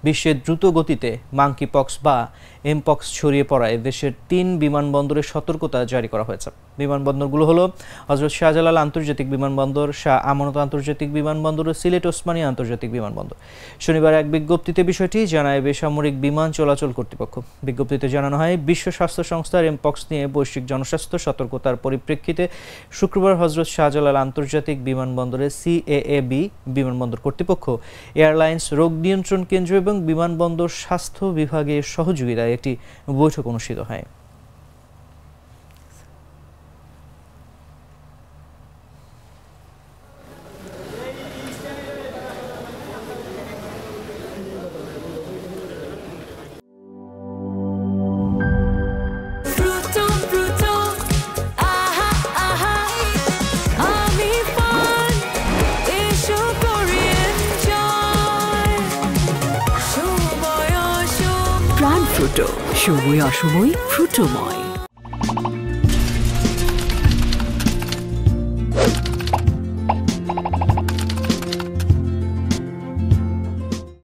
বিশ্বে দ্রুত গতিতে মাঙ্কি পক্স বা এমপক্স ছড়িয়ে পড়ায় দেশের ৩ বিমানবন্দরে সতর্কতা জারি করা হয়েছে। বিমানবন্দরগুলো হলো হযরত শাহজালাল আন্তর্জাতিক বিমানবন্দর, শাহ আমানত আন্তর্জাতিক বিমানবন্দর ও সিলেট ওসমানী আন্তর্জাতিক বিমানবন্দর। শনিবার এক বিজ্ঞপ্তিতে বিষয়টি জানায় বেসামরিক বিমান চলাচল কর্তৃপক্ষ। বিজ্ঞপ্তিতে জানানো হয়, বিশ্ব স্বাস্থ্য সংস্থার এমপক্স নিয়ে বৈশ্বিক জনস্বাস্থ্য সতর্কতার পরিপ্রেক্ষিতে শুক্রবার হযরত শাহজালাল আন্তর্জাতিক বিমানবন্দরে সিএএবি বিমানবন্দর কর্তৃপক্ষ, এয়ারলাইন্স রোগ নিয়ন্ত্রণ কেন্দ্র এবং বিমানবন্দর স্বাস্থ্য বিভাগের সহযোগিতায় একটি বৈঠক অনুষ্ঠিত হয়। প্রাণ ফ্রুটো, সময় অসময় ফ্রুটোময়।